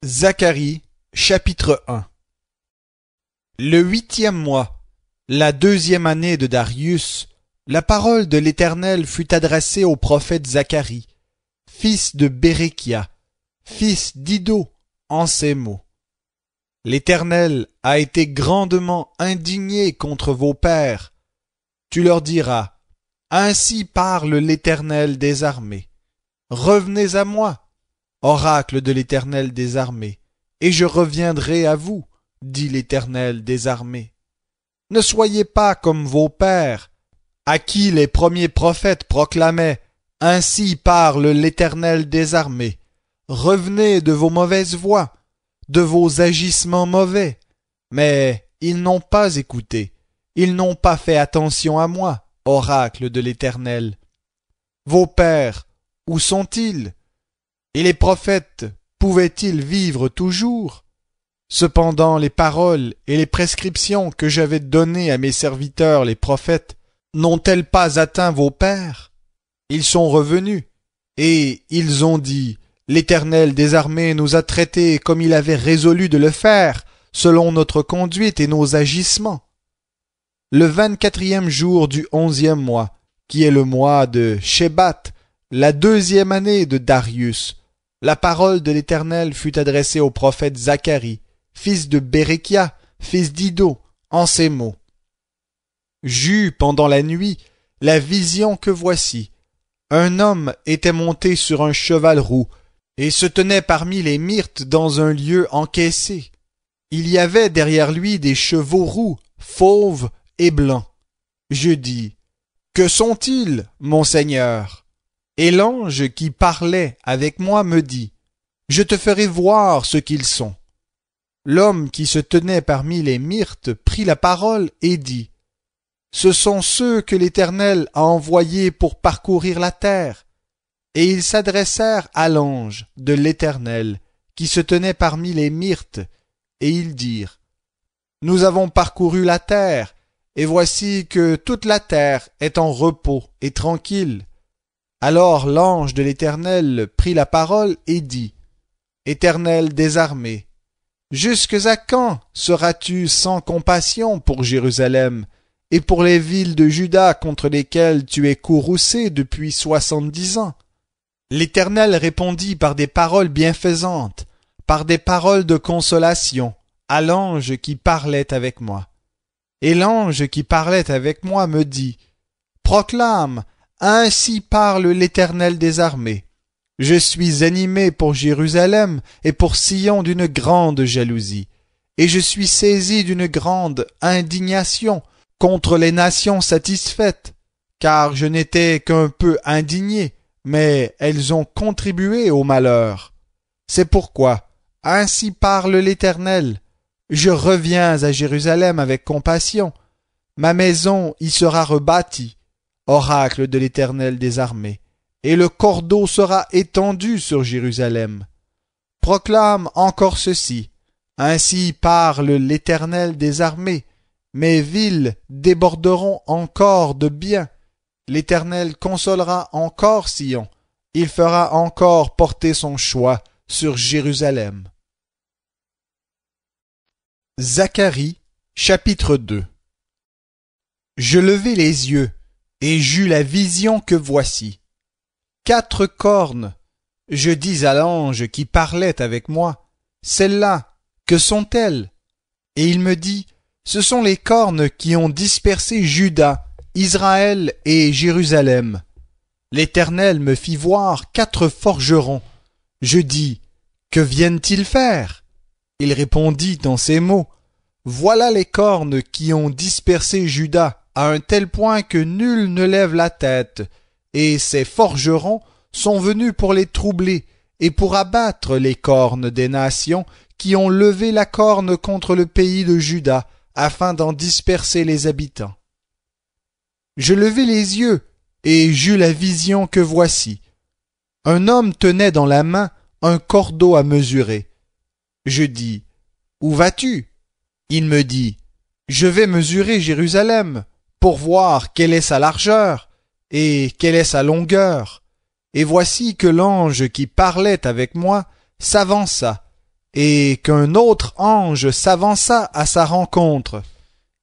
Zacharie, chapitre 1. Le 8e mois, la 2e année de Darius, la parole de l'Éternel fut adressée au prophète Zacharie, fils de Béréchia, fils d'Iddo, en ces mots. L'Éternel a été grandement indigné contre vos pères. Tu leur diras, ainsi parle l'Éternel des armées. Revenez à moi, oracle de l'Éternel des armées, et je reviendrai à vous, dit l'Éternel des armées. Ne soyez pas comme vos pères, à qui les premiers prophètes proclamaient, ainsi parle l'Éternel des armées. Revenez de vos mauvaises voies, de vos agissements mauvais. Mais ils n'ont pas écouté, ils n'ont pas fait attention à moi, oracle de l'Éternel. Vos pères, où sont-ils? Et les prophètes pouvaient-ils vivre toujours? Cependant les paroles et les prescriptions que j'avais données à mes serviteurs les prophètes n'ont-elles pas atteint vos pères? Ils sont revenus, et ils ont dit, l'Éternel des armées nous a traités comme il avait résolu de le faire, selon notre conduite et nos agissements. Le 24e jour du 11e mois, qui est le mois de Shebat, la 2e année de Darius, la parole de l'Éternel fut adressée au prophète Zacharie, fils de Béréchia, fils d'Iddo, en ces mots. J'eus pendant la nuit la vision que voici. Un homme était monté sur un cheval roux, et se tenait parmi les myrtes dans un lieu encaissé. Il y avait derrière lui des chevaux roux, fauves et blancs. Je dis, que sont-ils, mon Seigneur? Et l'ange qui parlait avec moi me dit, je te ferai voir ce qu'ils sont. L'homme qui se tenait parmi les myrtes prit la parole et dit, ce sont ceux que l'Éternel a envoyés pour parcourir la terre. Et ils s'adressèrent à l'ange de l'Éternel qui se tenait parmi les myrtes, et ils dirent, nous avons parcouru la terre, et voici que toute la terre est en repos et tranquille. Alors l'ange de l'Éternel prit la parole et dit, Éternel des armées, jusques à quand seras-tu sans compassion pour Jérusalem et pour les villes de Juda contre lesquelles tu es courroucé depuis 70 ans? L'Éternel répondit par des paroles bienfaisantes, par des paroles de consolation, à l'ange qui parlait avec moi. Et l'ange qui parlait avec moi me dit, proclame, ainsi parle l'Éternel des armées. Je suis animé pour Jérusalem et pour Sion d'une grande jalousie, et je suis saisi d'une grande indignation contre les nations satisfaites, car je n'étais qu'un peu indigné, mais elles ont contribué au malheur. C'est pourquoi, ainsi parle l'Éternel, je reviens à Jérusalem avec compassion, ma maison y sera rebâtie, oracle de l'Éternel des armées, et le cordeau sera étendu sur Jérusalem. Proclame encore ceci, ainsi parle l'Éternel des armées, mes villes déborderont encore de biens, l'Éternel consolera encore Sion, il fera encore porter son choix sur Jérusalem. Zacharie, chapitre 2. Je levai les yeux, et j'eus la vision que voici. 4 cornes. Je dis à l'ange qui parlait avec moi, celles-là, que sont-elles? Et il me dit, ce sont les cornes qui ont dispersé Juda, Israël et Jérusalem. L'Éternel me fit voir 4 forgerons. Je dis, que viennent-ils faire? Il répondit en ces mots, voilà les cornes qui ont dispersé Juda à un tel point que nul ne lève la tête, et ces forgerons sont venus pour les troubler et pour abattre les cornes des nations qui ont levé la corne contre le pays de Juda, afin d'en disperser les habitants. Je levai les yeux, et j'eus la vision que voici. Un homme tenait dans la main un cordeau à mesurer. Je dis, où vas-tu? Il me dit, je vais mesurer Jérusalem, pour voir quelle est sa largeur, et quelle est sa longueur. Et voici que l'ange qui parlait avec moi s'avança, et qu'un autre ange s'avança à sa rencontre.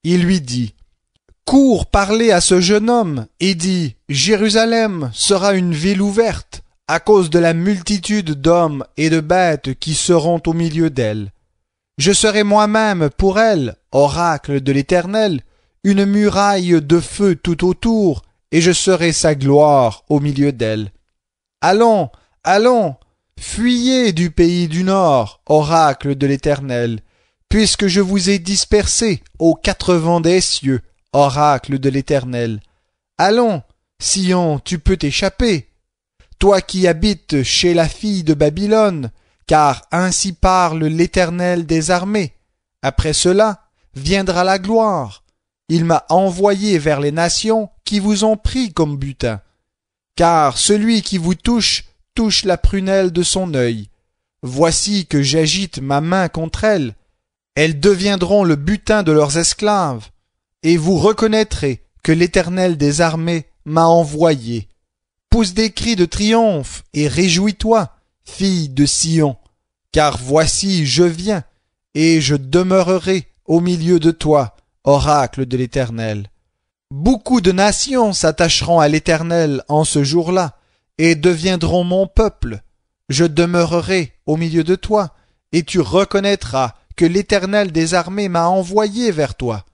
Il lui dit, « Cours parler à ce jeune homme, et dis, Jérusalem sera une ville ouverte, à cause de la multitude d'hommes et de bêtes qui seront au milieu d'elle. Je serai moi-même pour elle, oracle de l'Éternel, une muraille de feu tout autour, et je serai sa gloire au milieu d'elle. Allons, allons, fuyez du pays du nord, oracle de l'Éternel, puisque je vous ai dispersés aux quatre vents des cieux, oracle de l'Éternel. Allons, Sion, tu peux t'échapper, toi qui habites chez la fille de Babylone, car ainsi parle l'Éternel des armées. Après cela, viendra la gloire. Il m'a envoyé vers les nations qui vous ont pris comme butin. Car celui qui vous touche, touche la prunelle de son œil. Voici que j'agite ma main contre elles. Elles deviendront le butin de leurs esclaves. Et vous reconnaîtrez que l'Éternel des armées m'a envoyé. Pousse des cris de triomphe et réjouis-toi, fille de Sion, car voici je viens, et je demeurerai au milieu de toi, oracle de l'Éternel. Beaucoup de nations s'attacheront à l'Éternel en ce jour-là, et deviendront mon peuple. Je demeurerai au milieu de toi, et tu reconnaîtras que l'Éternel des armées m'a envoyé vers toi.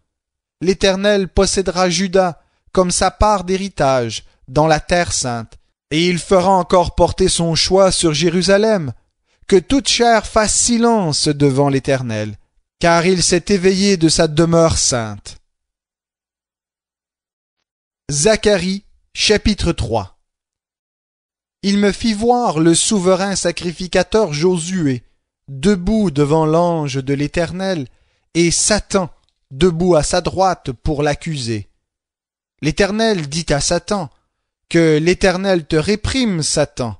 L'Éternel possédera Juda comme sa part d'héritage dans la terre sainte, et il fera encore porter son choix sur Jérusalem. Que toute chair fasse silence devant l'Éternel, car il s'est éveillé de sa demeure sainte. Zacharie, chapitre 3. Il me fit voir le souverain sacrificateur Josué, debout devant l'ange de l'Éternel, et Satan, debout à sa droite pour l'accuser. L'Éternel dit à Satan, « Que l'Éternel te réprime, Satan,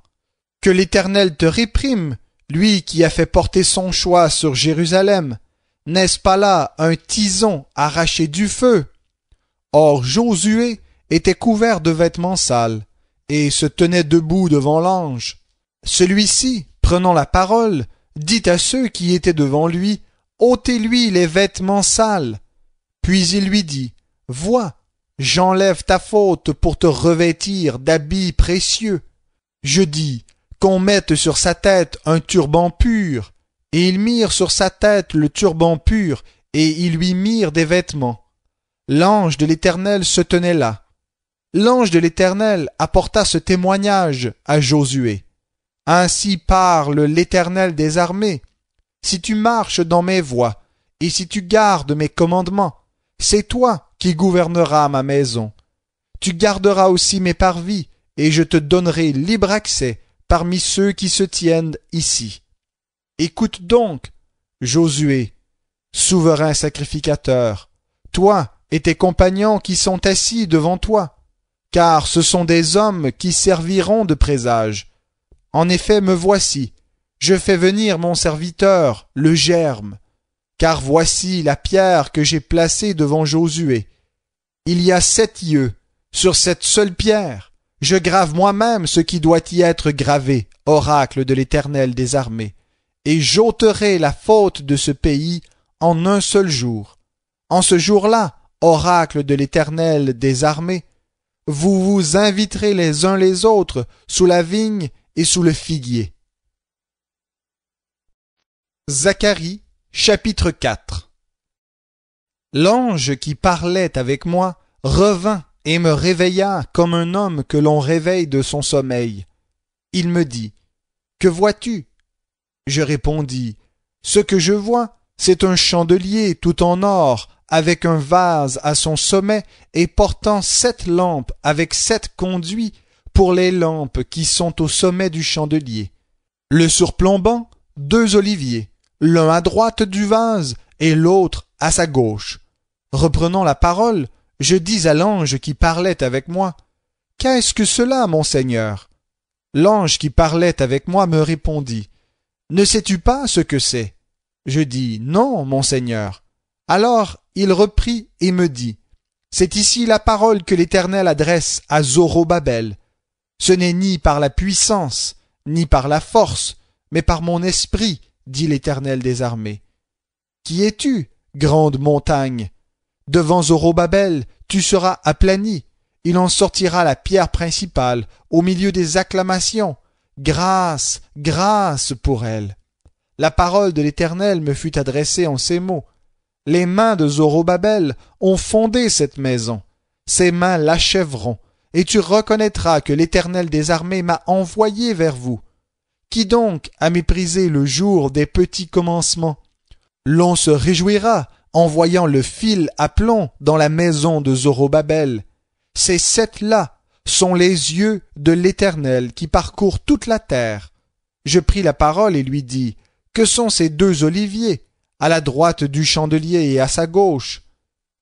que l'Éternel te réprime, lui qui a fait porter son choix sur Jérusalem. N'est-ce pas là un tison arraché du feu? » Or Josué était couvert de vêtements sales, et se tenait debout devant l'ange. Celui-ci, prenant la parole, dit à ceux qui étaient devant lui, « Ôtez-lui les vêtements sales. » Puis il lui dit, « Vois, j'enlève ta faute pour te revêtir d'habits précieux. » Je dis, qu'on mette sur sa tête un turban pur. Et ils mirent sur sa tête le turban pur, et ils lui mirent des vêtements. L'ange de l'Éternel se tenait là. L'ange de l'Éternel apporta ce témoignage à Josué. Ainsi parle l'Éternel des armées. Si tu marches dans mes voies, et si tu gardes mes commandements, c'est toi qui gouverneras ma maison. Tu garderas aussi mes parvis, et je te donnerai libre accès parmi ceux qui se tiennent ici. Écoute donc, Josué, souverain sacrificateur, toi et tes compagnons qui sont assis devant toi, car ce sont des hommes qui serviront de présage. En effet, me voici, je fais venir mon serviteur, le germe, car voici la pierre que j'ai placée devant Josué. Il y a 7 yeux, sur cette seule pierre, je grave moi-même ce qui doit y être gravé, oracle de l'Éternel des armées, et j'ôterai la faute de ce pays en un seul jour. En ce jour-là, oracle de l'Éternel des armées, vous vous inviterez les uns les autres sous la vigne et sous le figuier. Zacharie, chapitre 4. L'ange qui parlait avec moi revint et me réveilla comme un homme que l'on réveille de son sommeil. Il me dit, « Que vois-tu » Je répondis, « Ce que je vois, c'est un chandelier tout en or, avec un vase à son sommet et portant 7 lampes avec 7 conduits pour les lampes qui sont au sommet du chandelier. Le surplombant, 2 oliviers, l'un à droite du vase et l'autre à sa gauche. » Reprenant la parole, je dis à l'ange qui parlait avec moi, « Qu'est-ce que cela, mon Seigneur ?» L'ange qui parlait avec moi me répondit, « Ne sais-tu pas ce que c'est ?» Je dis, « Non, mon Seigneur. » Alors il reprit et me dit, « C'est ici la parole que l'Éternel adresse à Zorobabel. Ce n'est ni par la puissance, ni par la force, mais par mon esprit, dit l'Éternel des armées. Qui es-tu, grande montagne? Devant Zorobabel, tu seras aplani. Il en sortira la pierre principale, au milieu des acclamations. Grâce, grâce pour elle. La parole de l'Éternel me fut adressée en ces mots. Les mains de Zorobabel ont fondé cette maison. Ses mains l'achèveront, et tu reconnaîtras que l'Éternel des armées m'a envoyé vers vous. Qui donc a méprisé le jour des petits commencements? L'on se réjouira en voyant le fil à plomb dans la maison de Zorobabel. Ces sept-là sont les yeux de l'Éternel qui parcourent toute la terre. Je pris la parole et lui dis, que sont ces deux oliviers, à la droite du chandelier et à sa gauche?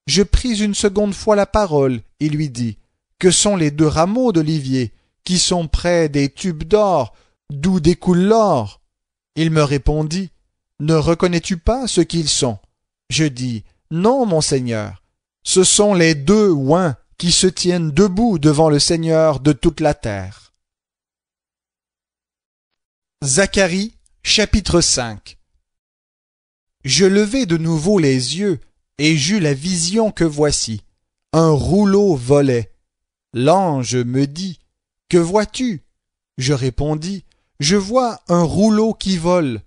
Je pris une seconde fois la parole et lui dis, que sont les deux rameaux d'olivier, qui sont près des tubes d'or, d'où découle l'or? Il me répondit, ne reconnais-tu pas ce qu'ils sont? Je dis, non, mon Seigneur, ce sont les deux oins qui se tiennent debout devant le Seigneur de toute la terre. Zacharie, chapitre 5. Je levai de nouveau les yeux, et j'eus la vision que voici. Un rouleau volait. L'ange me dit, que vois-tu? Je répondis, je vois un rouleau qui vole.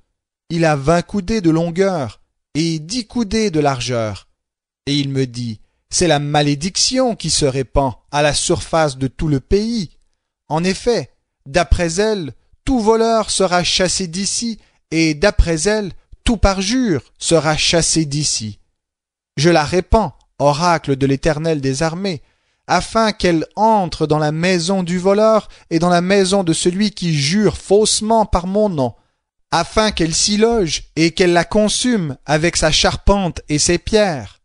Il a 20 coudées de longueur et 10 coudées de largeur. Et il me dit, c'est la malédiction qui se répand à la surface de tout le pays. En effet, d'après elle, tout voleur sera chassé d'ici, et d'après elle, tout parjure sera chassé d'ici. Je la répands, oracle de l'Éternel des armées, afin qu'elle entre dans la maison du voleur et dans la maison de celui qui jure faussement par mon nom, afin qu'elle s'y loge et qu'elle la consume avec sa charpente et ses pierres.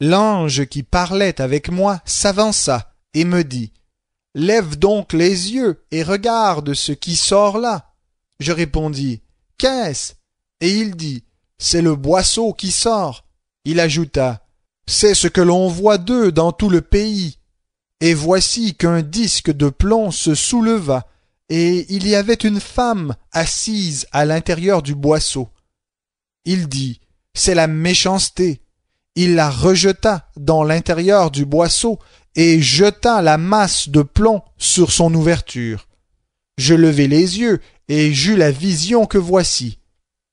L'ange qui parlait avec moi s'avança et me dit, « Lève donc les yeux et regarde ce qui sort là. » Je répondis, « Qu'est-ce » Et il dit, « C'est le boisseau qui sort. » Il ajouta, « C'est ce que l'on voit d'eux dans tout le pays. » Et voici qu'un disque de plomb se souleva, et il y avait une femme assise à l'intérieur du boisseau. Il dit, « C'est la méchanceté. » Il la rejeta dans l'intérieur du boisseau et jeta la masse de plomb sur son ouverture. Je levai les yeux et j'eus la vision que voici.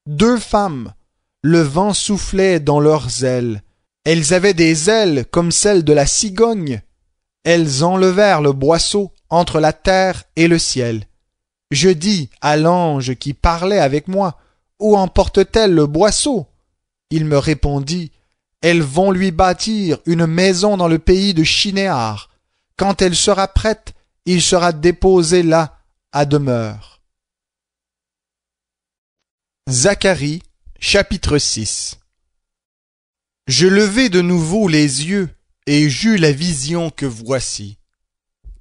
Deux femmes. Le vent soufflait dans leurs ailes. Elles avaient des ailes comme celles de la cigogne. Elles enlevèrent le boisseau entre la terre et le ciel. Je dis à l'ange qui parlait avec moi, « Où emportent-elles le boisseau ?» Il me répondit, « Elles vont lui bâtir une maison dans le pays de Shinéar. Quand elle sera prête, il sera déposé là à demeure. » Zacharie, chapitre 6. Je levai de nouveau les yeux, et j'eus la vision que voici.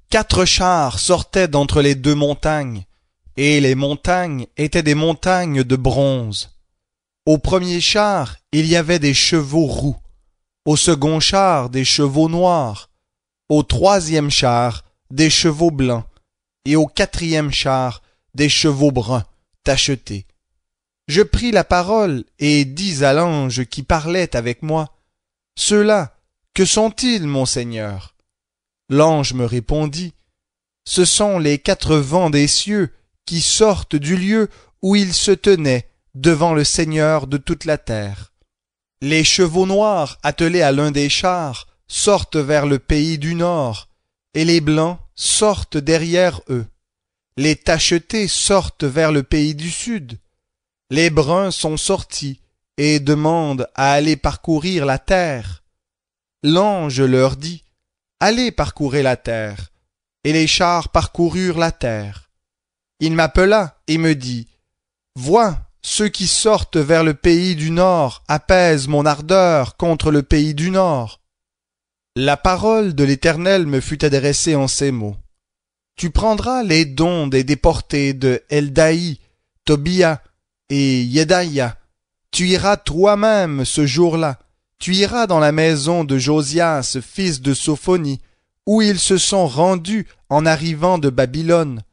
4 chars sortaient d'entre les deux montagnes, et les montagnes étaient des montagnes de bronze. Au premier char, il y avait des chevaux roux, au second char, des chevaux noirs, au troisième char, des chevaux blancs, et au quatrième char, des chevaux bruns, tachetés. Je pris la parole et dis à l'ange qui parlait avec moi, « Ceux-là, que sont-ils, mon Seigneur ?» L'ange me répondit, « Ce sont les 4 vents des cieux qui sortent du lieu où ils se tenaient devant le Seigneur de toute la terre. Les chevaux noirs attelés à l'un des chars sortent vers le pays du nord, et les blancs sortent derrière eux. Les tachetés sortent vers le pays du sud. Les bruns sont sortis et demandent à aller parcourir la terre. L'ange leur dit, « Allez parcourir la terre. » Et les chars parcoururent la terre. Il m'appela et me dit, « Vois, ceux qui sortent vers le pays du nord apaisent mon ardeur contre le pays du nord. » La parole de l'Éternel me fut adressée en ces mots. Tu prendras les dons des déportés de Eldaï, Tobia et Yedaïa. Tu iras toi-même ce jour-là. Tu iras dans la maison de Josias, fils de Sophonie, où ils se sont rendus en arrivant de Babylone.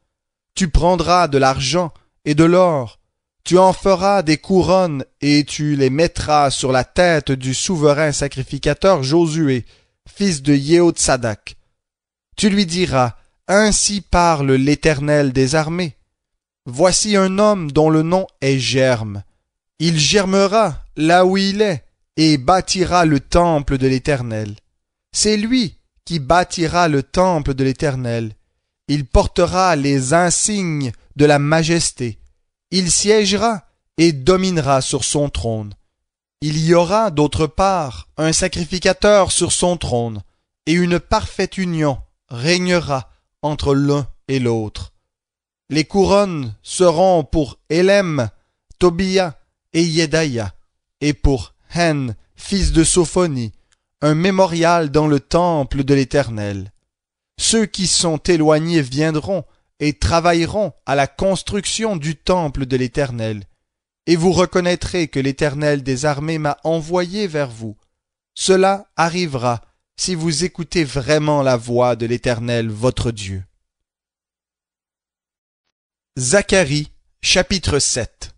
Tu prendras de l'argent et de l'or. Tu en feras des couronnes et tu les mettras sur la tête du souverain sacrificateur Josué, fils de Yehotsadak. Tu lui diras, ainsi parle l'Éternel des armées. Voici un homme dont le nom est Germe. Il germera là où il est et bâtira le temple de l'Éternel. C'est lui qui bâtira le temple de l'Éternel. Il portera les insignes de la majesté. Il siégera et dominera sur son trône. Il y aura d'autre part un sacrificateur sur son trône, et une parfaite union régnera entre l'un et l'autre. Les couronnes seront pour Élem, Tobia et Yedaïa, et pour Hen, fils de Sophonie, un mémorial dans le temple de l'Éternel. Ceux qui sont éloignés viendront et travailleront à la construction du temple de l'Éternel. Et vous reconnaîtrez que l'Éternel des armées m'a envoyé vers vous. Cela arrivera si vous écoutez vraiment la voix de l'Éternel votre Dieu. Zacharie, chapitre 7.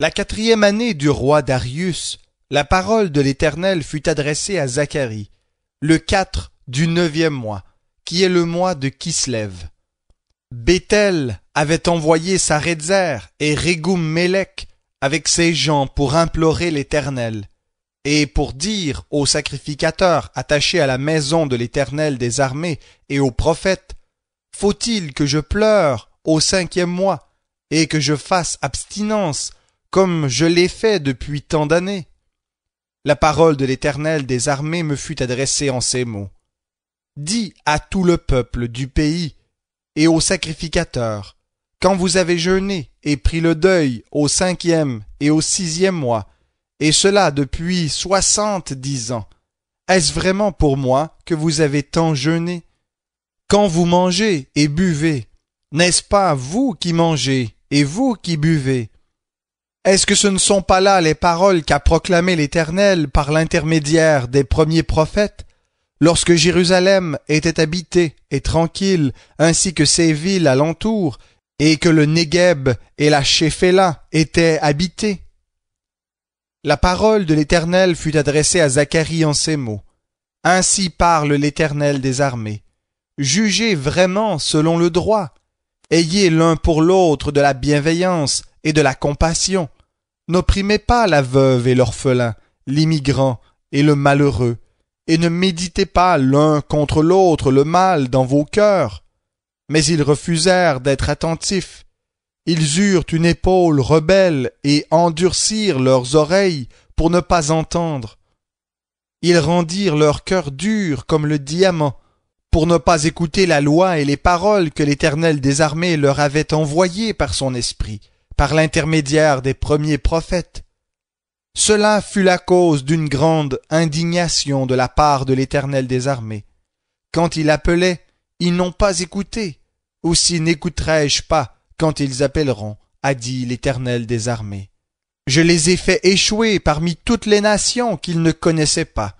La 4e année du roi Darius, la parole de l'Éternel fut adressée à Zacharie, le 4 du 9e mois, qui est le mois de Kislev. Béthel avait envoyé Saredzer et Régum-Mélec avec ses gens pour implorer l'Éternel, et pour dire aux sacrificateurs attachés à la maison de l'Éternel des armées et aux prophètes, « Faut-il que je pleure au 5e mois, et que je fasse abstinence, comme je l'ai fait depuis tant d'années ?» La parole de l'Éternel des armées me fut adressée en ces mots. « Dis à tout le peuple du pays, et aux sacrificateurs, quand vous avez jeûné et pris le deuil au 5e et au 6e mois, et cela depuis 70 ans, est-ce vraiment pour moi que vous avez tant jeûné? Quand vous mangez et buvez, n'est-ce pas vous qui mangez et vous qui buvez? Est-ce que ce ne sont pas là les paroles qu'a proclamées l'Éternel par l'intermédiaire des premiers prophètes? Lorsque Jérusalem était habitée et tranquille, ainsi que ses villes alentour, et que le Négueb et la Shéphéla étaient habités. La parole de l'Éternel fut adressée à Zacharie en ces mots. Ainsi parle l'Éternel des armées. Jugez vraiment selon le droit. Ayez l'un pour l'autre de la bienveillance et de la compassion. N'opprimez pas la veuve et l'orphelin, l'immigrant et le malheureux, et ne méditez pas l'un contre l'autre le mal dans vos cœurs. Mais ils refusèrent d'être attentifs. Ils eurent une épaule rebelle et endurcirent leurs oreilles pour ne pas entendre. Ils rendirent leur cœur dur comme le diamant, pour ne pas écouter la loi et les paroles que l'Éternel des armées leur avait envoyées par son esprit, par l'intermédiaire des premiers prophètes. Cela fut la cause d'une grande indignation de la part de l'Éternel des armées. Quand il appelait, ils n'ont pas écouté. Aussi n'écouterai-je pas quand ils appelleront, a dit l'Éternel des armées. Je les ai fait échouer parmi toutes les nations qu'ils ne connaissaient pas.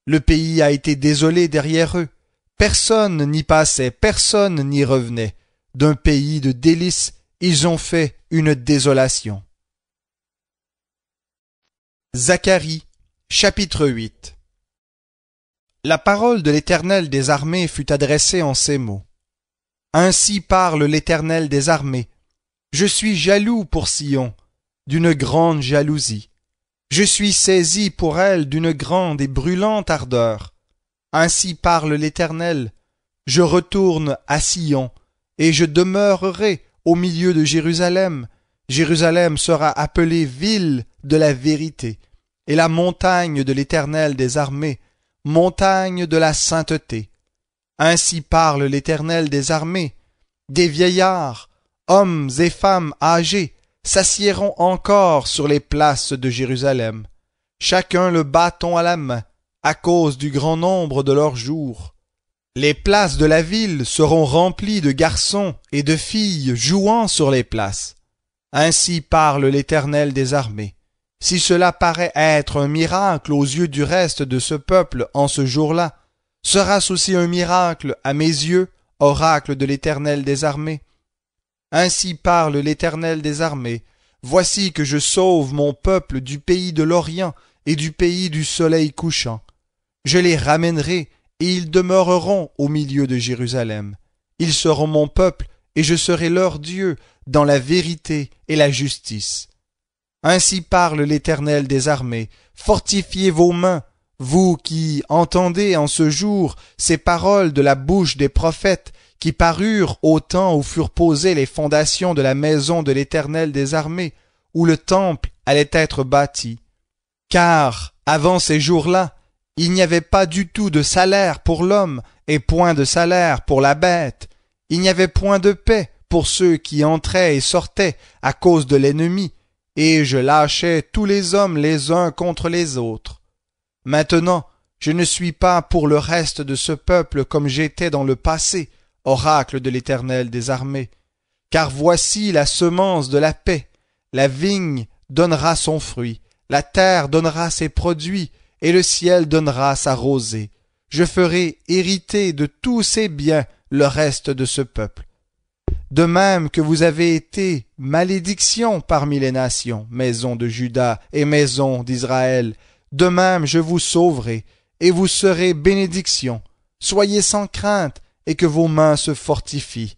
Le pays a été désolé derrière eux. Personne n'y passait, personne n'y revenait. D'un pays de délices, ils ont fait une désolation. Zacharie, chapitre 8. La parole de l'Éternel des armées fut adressée en ces mots. Ainsi parle l'Éternel des armées. Je suis jaloux pour Sion, d'une grande jalousie. Je suis saisi pour elle d'une grande et brûlante ardeur. Ainsi parle l'Éternel. Je retourne à Sion, et je demeurerai au milieu de Jérusalem. Jérusalem sera appelée ville de la vérité, et la montagne de l'Éternel des armées, montagne de la sainteté. Ainsi parle l'Éternel des armées. Des vieillards, hommes et femmes âgés, s'assiéront encore sur les places de Jérusalem, chacun le bâton à la main, à cause du grand nombre de leurs jours. Les places de la ville seront remplies de garçons et de filles jouant sur les places. Ainsi parle l'Éternel des armées. Si cela paraît être un miracle aux yeux du reste de ce peuple en ce jour-là, sera-ce aussi un miracle à mes yeux, oracle de l'Éternel des armées? Ainsi parle l'Éternel des armées. Voici que je sauve mon peuple du pays de l'Orient et du pays du soleil couchant. Je les ramènerai et ils demeureront au milieu de Jérusalem. Ils seront mon peuple et je serai leur Dieu dans la vérité et la justice. Ainsi parle l'Éternel des armées. Fortifiez vos mains, vous qui entendez en ce jour ces paroles de la bouche des prophètes qui parurent au temps où furent posées les fondations de la maison de l'Éternel des armées, où le temple allait être bâti. Car, avant ces jours-là, il n'y avait pas du tout de salaire pour l'homme et point de salaire pour la bête. Il n'y avait point de paix pour ceux qui entraient et sortaient à cause de l'ennemi, et je lâchais tous les hommes les uns contre les autres. Maintenant, je ne suis pas pour le reste de ce peuple comme j'étais dans le passé, oracle de l'Éternel des armées. Car voici la semence de la paix. La vigne donnera son fruit, la terre donnera ses produits, et le ciel donnera sa rosée. Je ferai hériter de tous ses biens le reste de ce peuple. De même que vous avez été malédiction parmi les nations, maison de Juda et maison d'Israël, de même je vous sauverai, et vous serez bénédiction. Soyez sans crainte, et que vos mains se fortifient.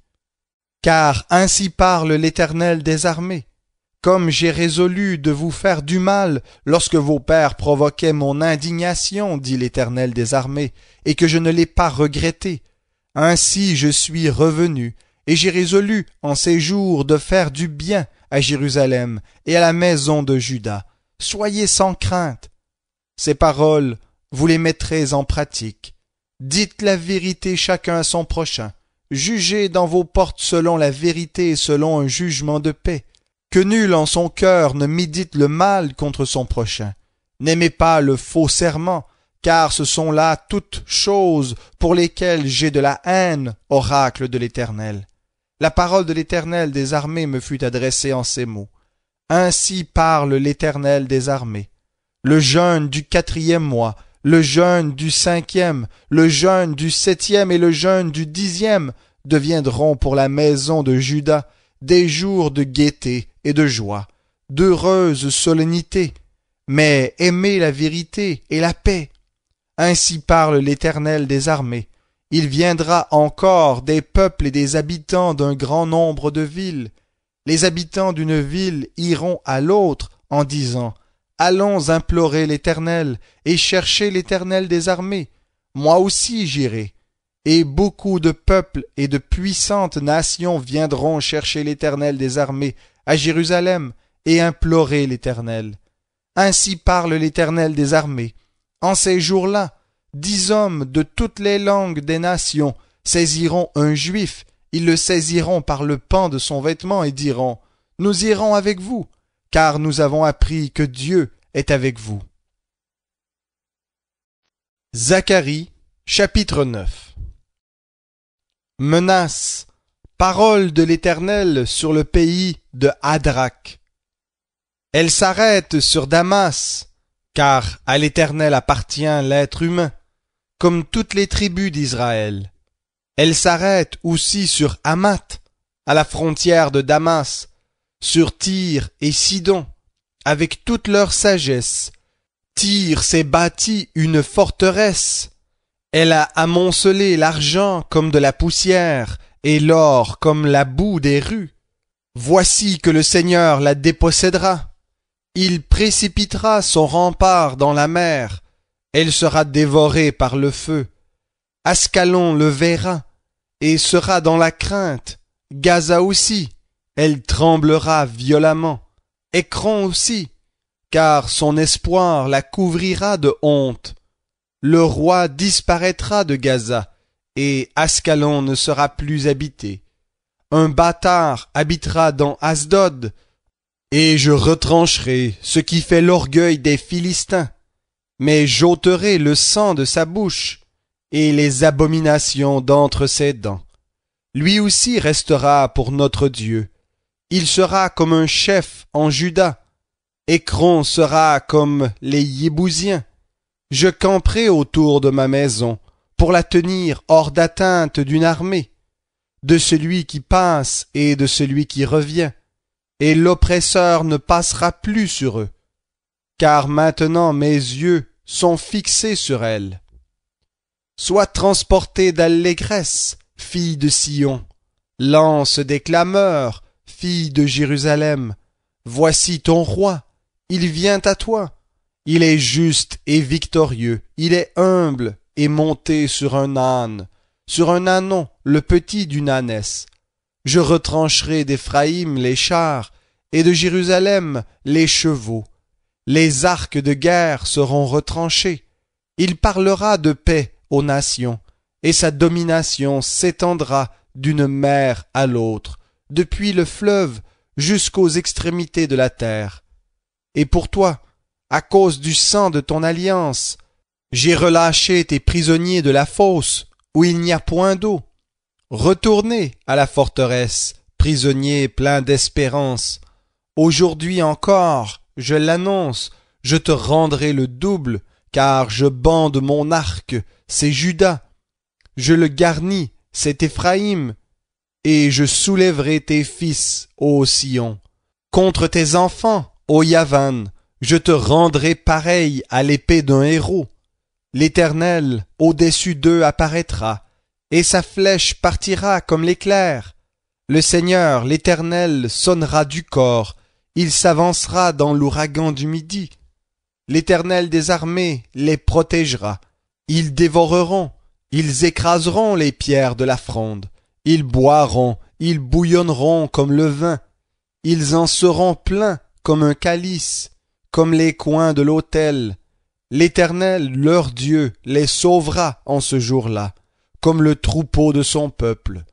Car ainsi parle l'Éternel des armées. Comme j'ai résolu de vous faire du mal lorsque vos pères provoquaient mon indignation, dit l'Éternel des armées, et que je ne l'ai pas regretté, ainsi je suis revenu, et j'ai résolu en ces jours de faire du bien à Jérusalem et à la maison de Juda. Soyez sans crainte. Ces paroles, vous les mettrez en pratique. Dites la vérité chacun à son prochain. Jugez dans vos portes selon la vérité et selon un jugement de paix. Que nul en son cœur ne médite le mal contre son prochain. N'aimez pas le faux serment, car ce sont là toutes choses pour lesquelles j'ai de la haine, oracle de l'Éternel. La parole de l'Éternel des armées me fut adressée en ces mots. Ainsi parle l'Éternel des armées. Le jeûne du 4e mois, le jeûne du 5e, le jeûne du 7e et le jeûne du 10e deviendront pour la maison de Juda des jours de gaieté et de joie, d'heureuses solennités, mais aimez la vérité et la paix. Ainsi parle l'Éternel des armées. Il viendra encore des peuples et des habitants d'un grand nombre de villes. Les habitants d'une ville iront à l'autre en disant « Allons implorer l'Éternel et chercher l'Éternel des armées. Moi aussi j'irai. » Et beaucoup de peuples et de puissantes nations viendront chercher l'Éternel des armées à Jérusalem et implorer l'Éternel. Ainsi parle l'Éternel des armées. En ces jours-là, 10 hommes de toutes les langues des nations saisiront un juif, ils le saisiront par le pan de son vêtement et diront « Nous irons avec vous, car nous avons appris que Dieu est avec vous. » Zacharie, chapitre 9. Menace, parole de l'Éternel sur le pays de Hadrach. Elle s'arrête sur Damas, car à l'Éternel appartient l'être humain, comme toutes les tribus d'Israël. Elle s'arrête aussi sur Hamath, à la frontière de Damas, sur Tyr et Sidon, avec toute leur sagesse. Tyr s'est bâti une forteresse. Elle a amoncelé l'argent comme de la poussière et l'or comme la boue des rues. Voici que le Seigneur la dépossédera. Il précipitera son rempart dans la mer. Elle sera dévorée par le feu. Ascalon le verra et sera dans la crainte. Gaza aussi, elle tremblera violemment. Écron aussi, car son espoir la couvrira de honte. Le roi disparaîtra de Gaza, et Ascalon ne sera plus habité. Un bâtard habitera dans Asdod, et je retrancherai ce qui fait l'orgueil des Philistins, mais j'ôterai le sang de sa bouche, et les abominations d'entre ses dents. Lui aussi restera pour notre Dieu. Il sera comme un chef en Juda. Écron sera comme les Yébousiens. Je camperai autour de ma maison pour la tenir hors d'atteinte d'une armée, de celui qui passe et de celui qui revient. et l'oppresseur ne passera plus sur eux, car maintenant mes yeux sont fixés sur elle. Sois transportée d'allégresse, fille de Sion, lance des clameurs, fille de Jérusalem. Voici ton roi, il vient à toi. Il est juste et victorieux, il est humble et monté sur un ânon, le petit d'une ânesse. Je retrancherai d'Éphraïm les chars, et de Jérusalem les chevaux. Les arcs de guerre seront retranchés. Il parlera de paix aux nations, et sa domination s'étendra d'une mer à l'autre, depuis le fleuve jusqu'aux extrémités de la terre. Et pour toi, à cause du sang de ton alliance, j'ai relâché tes prisonniers de la fosse, où il n'y a point d'eau. Retournez à la forteresse, prisonniers pleins d'espérance. Aujourd'hui encore, je l'annonce, je te rendrai le double, car je bande mon arc, c'est Juda. Je le garnis, c'est Éphraïm, et je soulèverai tes fils, ô Sion. Contre tes enfants, ô Yavan, je te rendrai pareil à l'épée d'un héros. L'Éternel au-dessus d'eux apparaîtra, et sa flèche partira comme l'éclair. Le Seigneur, l'Éternel, sonnera du cor, il s'avancera dans l'ouragan du midi. L'Éternel des armées les protégera. Ils dévoreront, ils écraseront les pierres de la fronde. Ils boiront, ils bouillonneront comme le vin. Ils en seront pleins comme un calice, comme les coins de l'autel. L'Éternel, leur Dieu, les sauvera en ce jour-là, comme le troupeau de son peuple.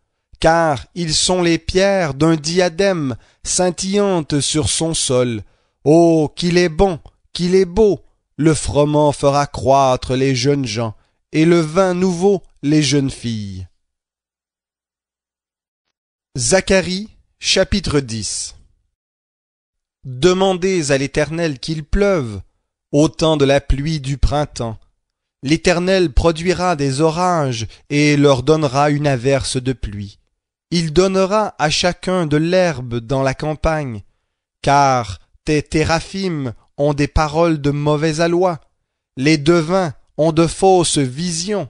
Car ils sont les pierres d'un diadème scintillantes sur son sol. Oh, qu'il est bon, qu'il est beau! Le froment fera croître les jeunes gens, et le vin nouveau les jeunes filles. Zacharie, chapitre 10. Demandez à l'Éternel qu'il pleuve, au temps de la pluie du printemps. L'Éternel produira des orages et leur donnera une averse de pluie. Il donnera à chacun de l'herbe dans la campagne, car tes téraphim ont des paroles de mauvais aloi, les devins ont de fausses visions,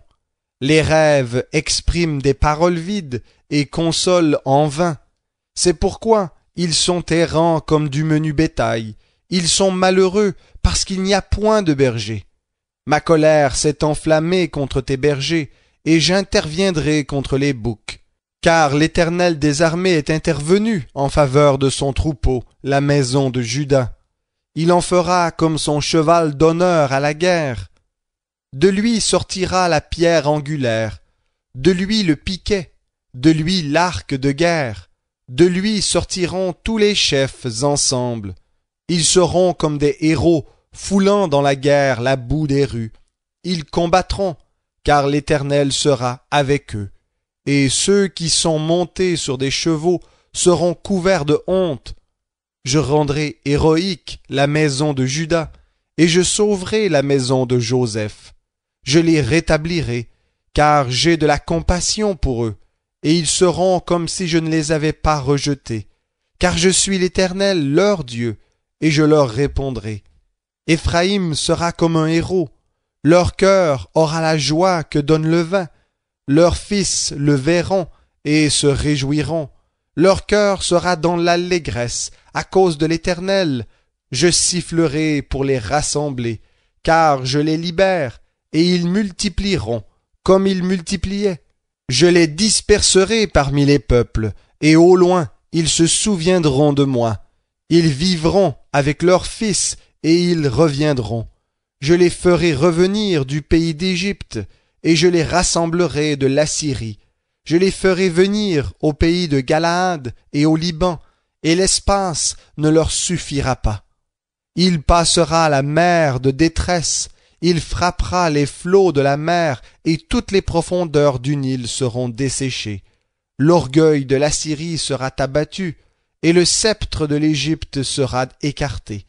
les rêves expriment des paroles vides et consolent en vain. C'est pourquoi ils sont errants comme du menu bétail, ils sont malheureux parce qu'il n'y a point de berger. Ma colère s'est enflammée contre tes bergers, et j'interviendrai contre les boucs. Car l'Éternel des armées est intervenu en faveur de son troupeau, la maison de Juda. Il en fera comme son cheval d'honneur à la guerre. De lui sortira la pierre angulaire, de lui le piquet, de lui l'arc de guerre, de lui sortiront tous les chefs ensemble. Ils seront comme des héros foulant dans la guerre la boue des rues. Ils combattront, car l'Éternel sera avec eux. Et ceux qui sont montés sur des chevaux seront couverts de honte. Je rendrai héroïque la maison de Juda, et je sauverai la maison de Joseph. Je les rétablirai, car j'ai de la compassion pour eux, et ils seront comme si je ne les avais pas rejetés. Car je suis l'Éternel, leur Dieu, et je leur répondrai. Éphraïm sera comme un héros, leur cœur aura la joie que donne le vin, leurs fils le verront et se réjouiront, leur cœur sera dans l'allégresse à cause de l'Éternel. Je sifflerai pour les rassembler, car je les libère, et ils multiplieront comme ils multipliaient. Je les disperserai parmi les peuples, et au loin ils se souviendront de moi. Ils vivront avec leurs fils, et ils reviendront. Je les ferai revenir du pays d'Égypte, et je les rassemblerai de l'Assyrie. Je les ferai venir au pays de Galaad et au Liban, et l'espace ne leur suffira pas. Il passera la mer de détresse, il frappera les flots de la mer, et toutes les profondeurs du Nil seront desséchées. L'orgueil de l'Assyrie sera abattu, et le sceptre de l'Égypte sera écarté.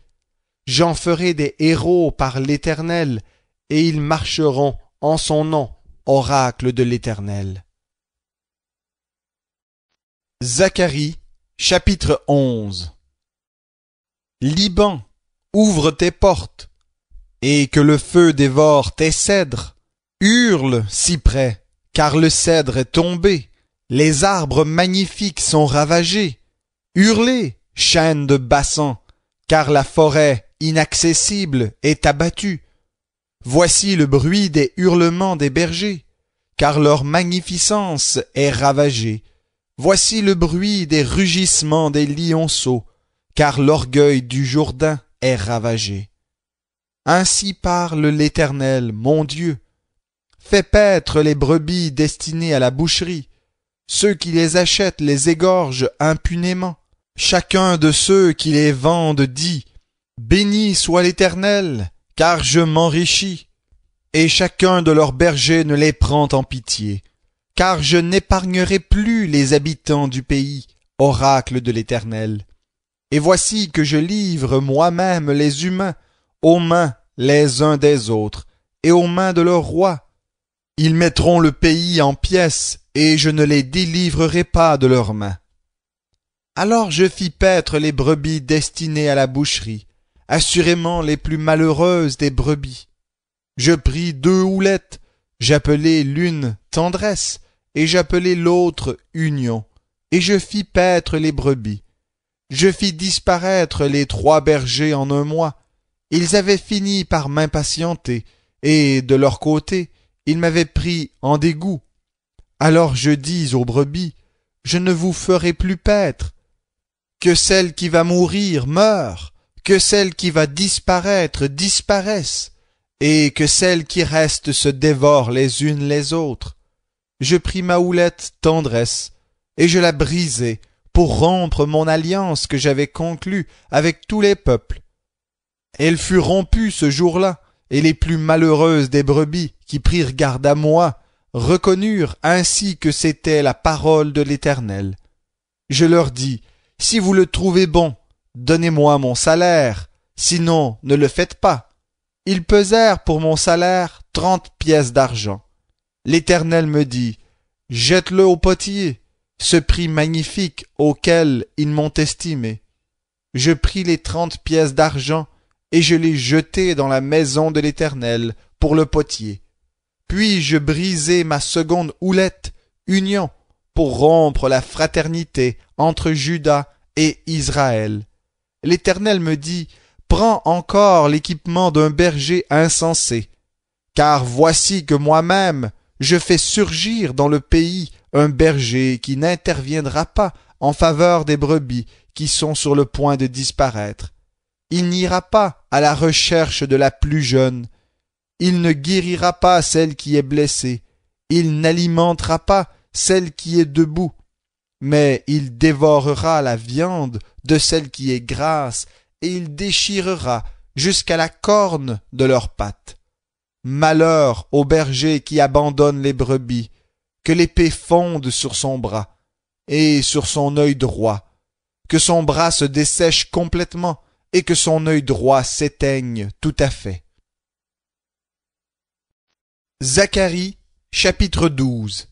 J'en ferai des héros par l'Éternel, et ils marcheront en son nom, oracle de l'Éternel. Zacharie, chapitre 11. Liban, ouvre tes portes, et que le feu dévore tes cèdres. Hurle, cyprès, car le cèdre est tombé, les arbres magnifiques sont ravagés. Hurlez, chênes de Bassan, car la forêt inaccessible est abattue. Voici le bruit des hurlements des bergers, car leur magnificence est ravagée. Voici le bruit des rugissements des lionceaux, car l'orgueil du Jourdain est ravagé. Ainsi parle l'Éternel, mon Dieu. Fais paître les brebis destinées à la boucherie. Ceux qui les achètent les égorgent impunément. Chacun de ceux qui les vendent dit « Béni soit l'Éternel, car je m'enrichis. » Et chacun de leurs bergers ne les prend en pitié. Car je n'épargnerai plus les habitants du pays, oracle de l'Éternel. Et voici que je livre moi-même les humains aux mains les uns des autres, et aux mains de leurs rois. Ils mettront le pays en pièces, et je ne les délivrerai pas de leurs mains. Alors je fis paître les brebis destinées à la boucherie, assurément les plus malheureuses des brebis. Je pris 2 houlettes, j'appelai l'une tendresse, et j'appelai l'autre union, et je fis paître les brebis. Je fis disparaître les 3 bergers en un mois. Ils avaient fini par m'impatienter, et de leur côté, ils m'avaient pris en dégoût. Alors je dis aux brebis, je ne vous ferai plus paître. Que celle qui va mourir meure, que celle qui va disparaître disparaisse, et que celles qui restent se dévorent les unes les autres. Je pris ma houlette tendresse, et je la brisai, pour rompre mon alliance que j'avais conclue avec tous les peuples. Elle fut rompue ce jour-là, et les plus malheureuses des brebis, qui prirent garde à moi, reconnurent ainsi que c'était la parole de l'Éternel. Je leur dis, si vous le trouvez bon, donnez-moi mon salaire, sinon ne le faites pas. Ils pesèrent pour mon salaire 30 pièces d'argent. L'Éternel me dit, jette-le au potier, ce prix magnifique auquel ils m'ont estimé. Je pris les 30 pièces d'argent, et je les jetai dans la maison de l'Éternel pour le potier. Puis je brisai ma seconde houlette, union, pour rompre la fraternité entre Juda et Israël. L'Éternel me dit, prends encore l'équipement d'un berger insensé, car voici que moi-même je fais surgir dans le pays un berger qui n'interviendra pas en faveur des brebis qui sont sur le point de disparaître. Il n'ira pas à la recherche de la plus jeune. Il ne guérira pas celle qui est blessée. Il n'alimentera pas celle qui est debout. Mais il dévorera la viande de celle qui est grasse, et il déchirera jusqu'à la corne de leurs pattes. Malheur au berger qui abandonne les brebis, que l'épée fonde sur son bras et sur son œil droit, que son bras se dessèche complètement et que son œil droit s'éteigne tout à fait. Zacharie, chapitre 12.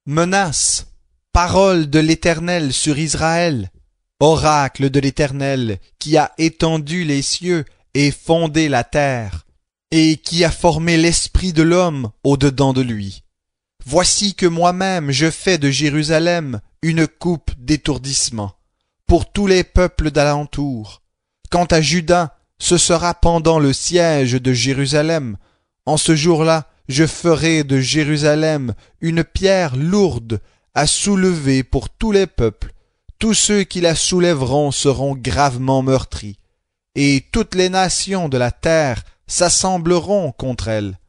Menace, parole de l'Éternel sur Israël, oracle de l'Éternel qui a étendu les cieux et fondé la terre, et qui a formé l'esprit de l'homme au-dedans de lui. Voici que moi-même je fais de Jérusalem une coupe d'étourdissement pour tous les peuples d'alentour. Quant à Juda, ce sera pendant le siège de Jérusalem. En ce jour-là, je ferai de Jérusalem une pierre lourde à soulever pour tous les peuples. Tous ceux qui la soulèveront seront gravement meurtris, et toutes les nations de la terre s'assembleront contre elle.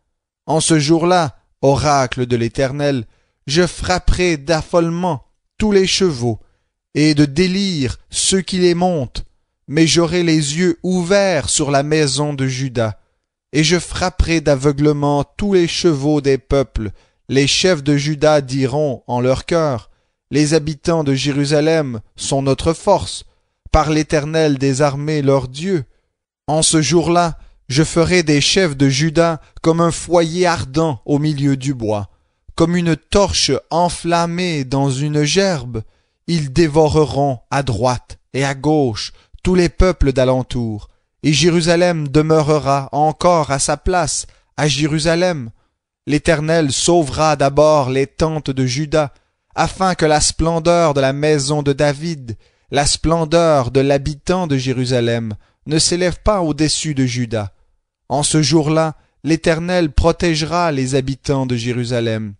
En ce jour-là, oracle de l'Éternel, je frapperai d'affolement tous les chevaux, et de délire ceux qui les montent, mais j'aurai les yeux ouverts sur la maison de Juda, et je frapperai d'aveuglement tous les chevaux des peuples. Les chefs de Juda diront en leur cœur, les habitants de Jérusalem sont notre force, par l'Éternel des armées leur Dieu. En ce jour-là, je ferai des chefs de Juda comme un foyer ardent au milieu du bois, comme une torche enflammée dans une gerbe. Ils dévoreront à droite et à gauche tous les peuples d'alentour, et Jérusalem demeurera encore à sa place, à Jérusalem. L'Éternel sauvera d'abord les tentes de Juda, afin que la splendeur de la maison de David, la splendeur de l'habitant de Jérusalem, ne s'élève pas au-dessus de Juda. En ce jour-là, l'Éternel protégera les habitants de Jérusalem.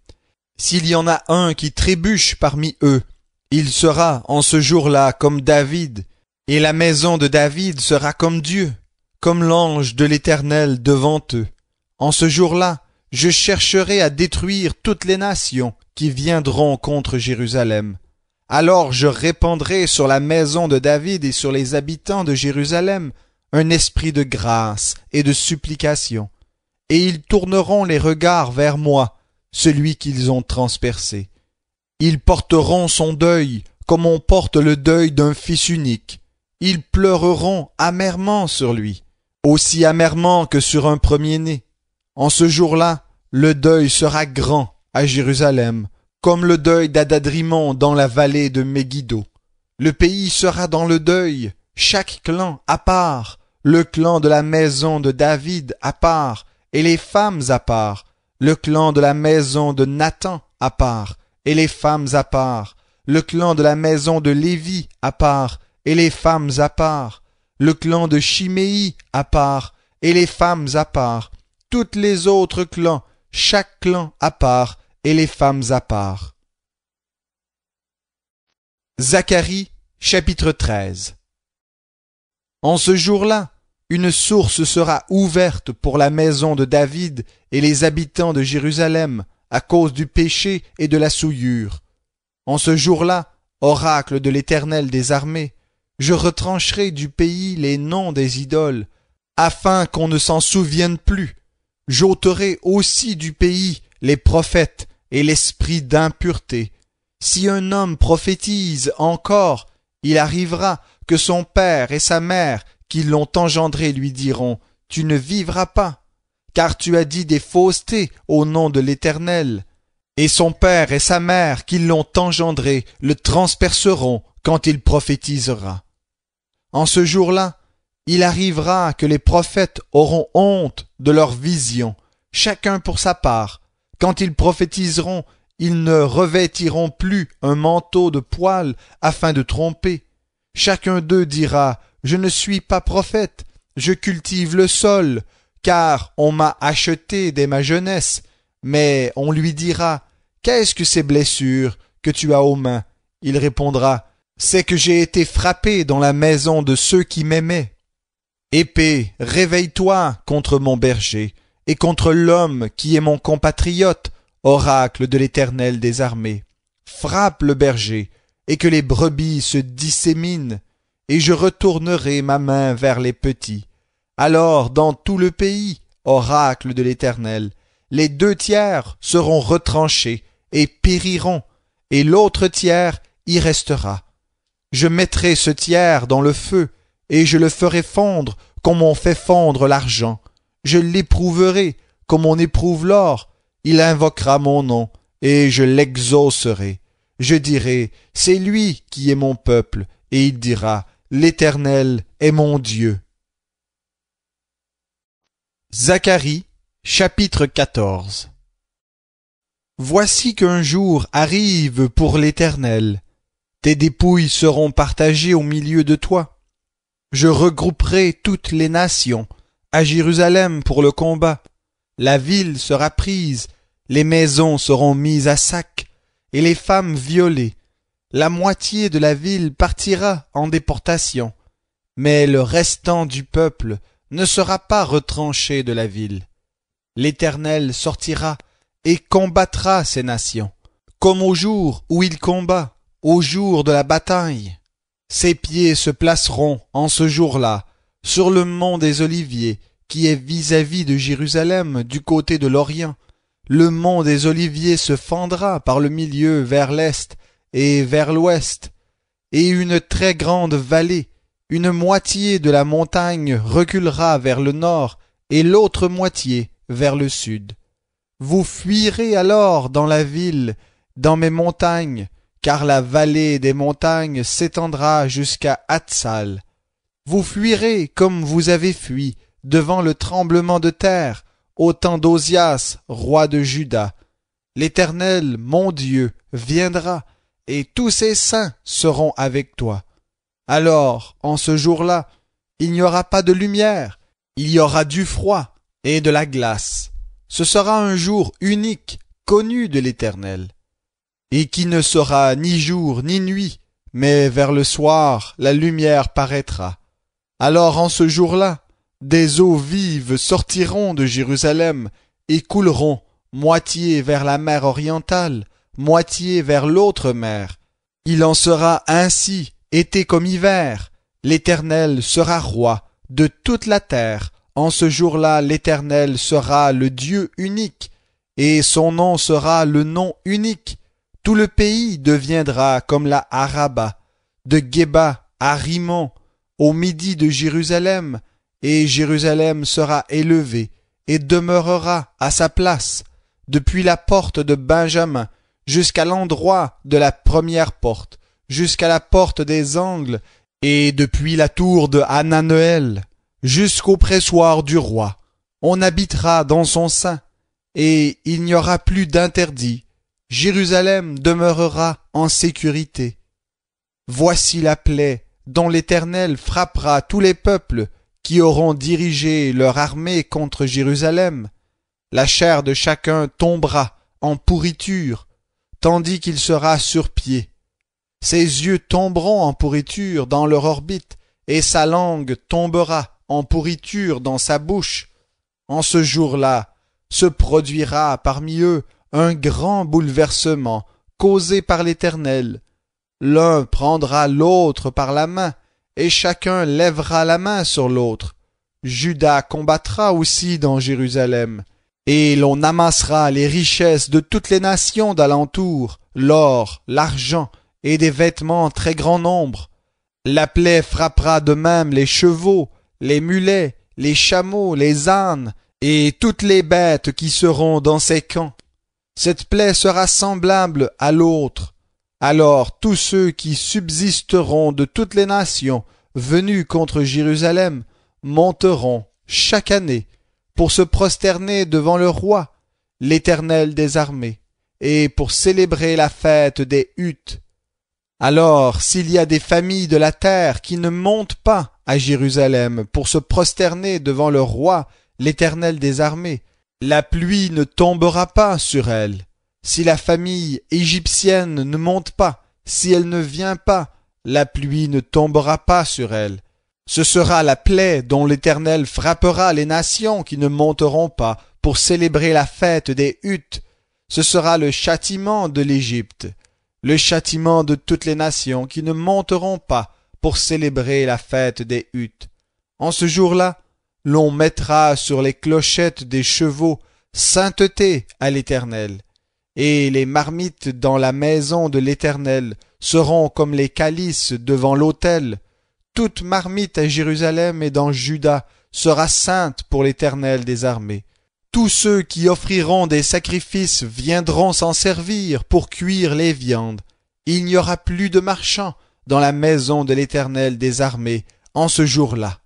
S'il y en a un qui trébuche parmi eux, il sera en ce jour-là comme David, et la maison de David sera comme Dieu, comme l'ange de l'Éternel devant eux. En ce jour-là, je chercherai à détruire toutes les nations qui viendront contre Jérusalem. Alors je répandrai sur la maison de David et sur les habitants de Jérusalem un esprit de grâce et de supplication, et ils tourneront les regards vers moi, celui qu'ils ont transpercé. Ils porteront son deuil comme on porte le deuil d'un fils unique. Ils pleureront amèrement sur lui, aussi amèrement que sur un premier-né. En ce jour-là, le deuil sera grand à Jérusalem, comme le deuil d'Adadrimon dans la vallée de Megiddo. Le pays sera dans le deuil, chaque clan à part, le clan de la maison de David à part, et les femmes à part, le clan de la maison de Nathan à part, et les femmes à part, le clan de la maison de Lévi à part, et les femmes à part, le clan de Chiméi à part, et les femmes à part, toutes les autres clans, chaque clan à part, et les femmes à part. Zacharie, chapitre 13. En ce jour-là, une source sera ouverte pour la maison de David et les habitants de Jérusalem à cause du péché et de la souillure. En ce jour-là, oracle de l'Éternel des armées, je retrancherai du pays les noms des idoles, afin qu'on ne s'en souvienne plus. J'ôterai aussi du pays les prophètes et l'esprit d'impureté. Si un homme prophétise encore, il arrivera que son père et sa mère qui l'ont engendré lui diront « Tu ne vivras pas, car tu as dit des faussetés au nom de l'Éternel. » Et son père et sa mère qui l'ont engendré le transperceront quand il prophétisera. En ce jour-là, il arrivera que les prophètes auront honte de leurs visions, chacun pour sa part. Quand ils prophétiseront, ils ne revêtiront plus un manteau de poil afin de tromper. Chacun d'eux dira « Je ne suis pas prophète, je cultive le sol, car on m'a acheté dès ma jeunesse. » Mais on lui dira « Qu'est-ce que ces blessures que tu as aux mains ?» Il répondra « C'est que j'ai été frappé dans la maison de ceux qui m'aimaient. » Épée, réveille-toi contre mon berger, et contre l'homme qui est mon compatriote, oracle de l'Éternel des armées. Frappe le berger, et que les brebis se disséminent, et je retournerai ma main vers les petits. Alors dans tout le pays, oracle de l'Éternel, les 2/3 seront retranchés et périront, et l'autre tiers y restera. Je mettrai ce tiers dans le feu, et je le ferai fondre comme on fait fondre l'argent. Je l'éprouverai comme on éprouve l'or. Il invoquera mon nom, et je l'exaucerai. Je dirai, c'est lui qui est mon peuple, et il dira, l'Éternel est mon Dieu. Zacharie, chapitre 14. Voici qu'un jour arrive pour l'Éternel. Tes dépouilles seront partagées au milieu de toi. Je regrouperai toutes les nations à Jérusalem pour le combat. La ville sera prise, les maisons seront mises à sac, et les femmes violées. La moitié de la ville partira en déportation, mais le restant du peuple ne sera pas retranché de la ville. L'Éternel sortira et combattra ces nations, comme au jour où il combat, au jour de la bataille. Ses pieds se placeront en ce jour-là sur le mont des Oliviers, qui est vis-à-vis de Jérusalem du côté de l'Orient. Le mont des Oliviers se fendra par le milieu vers l'est et vers l'ouest, et une très grande vallée, une moitié de la montagne reculera vers le nord et l'autre moitié vers le sud. Vous fuirez alors dans la ville, dans mes montagnes, car la vallée des montagnes s'étendra jusqu'à Hatsal. Vous fuirez comme vous avez fui devant le tremblement de terre au temps d'Osias, roi de Juda. L'Éternel, mon Dieu, viendra, et tous ses saints seront avec toi. Alors, en ce jour-là, il n'y aura pas de lumière, il y aura du froid et de la glace. Ce sera un jour unique, connu de l'Éternel, et qui ne sera ni jour ni nuit, mais vers le soir la lumière paraîtra. Alors en ce jour-là, des eaux vives sortiront de Jérusalem et couleront, moitié vers la mer orientale, moitié vers l'autre mer. Il en sera ainsi, été comme hiver. L'Éternel sera roi de toute la terre. En ce jour-là, l'Éternel sera le Dieu unique, et son nom sera le nom unique. Tout le pays deviendra comme la Araba, de Géba à Rimon, au midi de Jérusalem, et Jérusalem sera élevée, et demeurera à sa place, depuis la porte de Benjamin, jusqu'à l'endroit de la première porte, jusqu'à la porte des angles, et depuis la tour de Hananeel, jusqu'au pressoir du roi. On habitera dans son sein, et il n'y aura plus d'interdit. Jérusalem demeurera en sécurité. Voici la plaie dont l'Éternel frappera tous les peuples qui auront dirigé leur armée contre Jérusalem. La chair de chacun tombera en pourriture, tandis qu'il sera sur pied. Ses yeux tomberont en pourriture dans leur orbite, et sa langue tombera en pourriture dans sa bouche. En ce jour-là, se produira parmi eux un grand bouleversement causé par l'Éternel. L'un prendra l'autre par la main, et chacun lèvera la main sur l'autre. Juda combattra aussi dans Jérusalem, et l'on amassera les richesses de toutes les nations d'alentour, l'or, l'argent, et des vêtements très grand nombre. La plaie frappera de même les chevaux, les mulets, les chameaux, les ânes, et toutes les bêtes qui seront dans ces camps. Cette plaie sera semblable à l'autre. Alors tous ceux qui subsisteront de toutes les nations venus contre Jérusalem monteront chaque année pour se prosterner devant le roi, l'Éternel des armées, et pour célébrer la fête des huttes. Alors, s'il y a des familles de la terre qui ne montent pas à Jérusalem pour se prosterner devant le roi, l'Éternel des armées, la pluie ne tombera pas sur elles. Si la famille égyptienne ne monte pas, si elle ne vient pas, la pluie ne tombera pas sur elle. Ce sera la plaie dont l'Éternel frappera les nations qui ne monteront pas pour célébrer la fête des huttes. Ce sera le châtiment de l'Égypte, le châtiment de toutes les nations qui ne monteront pas pour célébrer la fête des huttes. En ce jour-là, l'on mettra sur les clochettes des chevaux sainteté à l'Éternel, et les marmites dans la maison de l'Éternel seront comme les calices devant l'autel. Toute marmite à Jérusalem et dans Juda sera sainte pour l'Éternel des armées. Tous ceux qui offriront des sacrifices viendront s'en servir pour cuire les viandes. Il n'y aura plus de marchands dans la maison de l'Éternel des armées en ce jour-là.